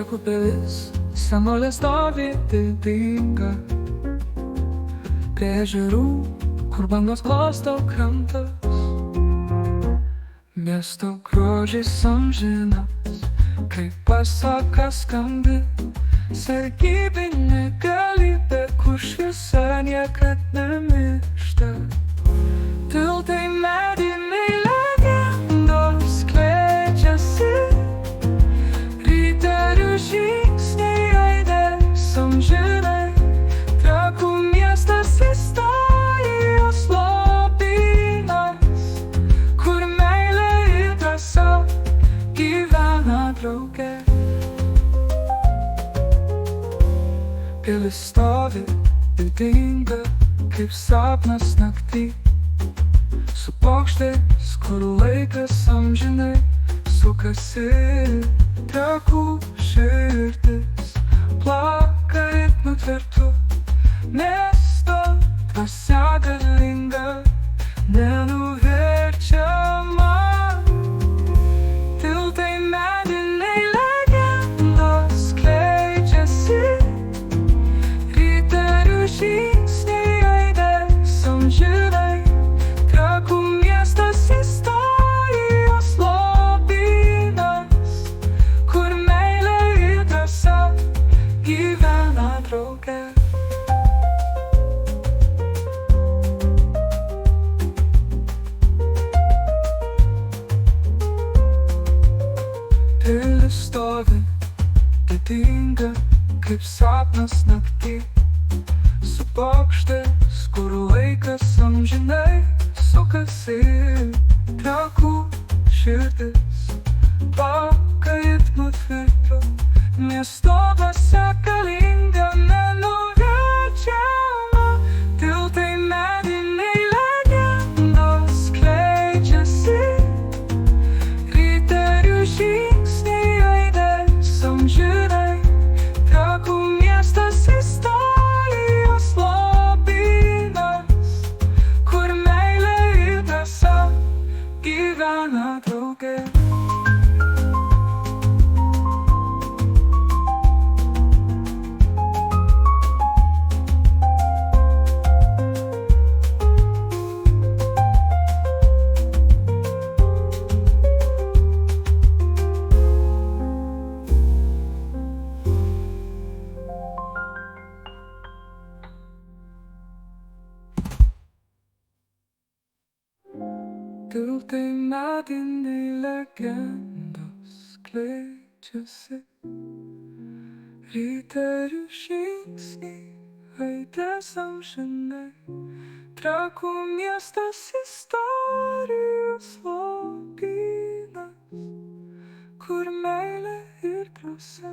Trakų pilis, senolė stovi didinga prie ežerų, kur bangos glosto krantas. Miesto grožis amžinas, kaip pasaka skambi, sargybinė galybė, kur šviesa niekad nemiršta. Tiltai mediniai legendos skleidžiasi, riterių žingsniai aidės amžinai. Trakų miestas istorijos lobynas, kur meilė ir drąsa gyvena drauge. Pilis stovi didinga, kaip sapnas naktį, su bokštais, kur laikas amžinai sukasi. Trakų širdis plaka ritmu tvirtu, miesto dvasia galinga, nenuverčiama. Tiltai mediniai legendos skleidžiasi, riterių žingsniai aidės amžinai. Trakų miestas istorijos lobynas, kur meilė ir drąsa gyvena drauge. Pilis stovi didinga, kaip sapnas naktį, su bokštais, kur laikas amžinai sukasi. Trakų širdis plaka ritmu tvirtu, miesto dvasia galinga, nenuverčiama. Tiltai mediniai legendos skleidžiasi, riterių žingsniai aidės amžinai. Trakų miestas istorijos lobynas, kur meilė ir drąsa gyvena drauge. Tiltai mediniai legendos skleidžiasi, riterių žingsniai aidės amžinai. Trakų miestas istorijos lobynas, kur meilė ir drąsa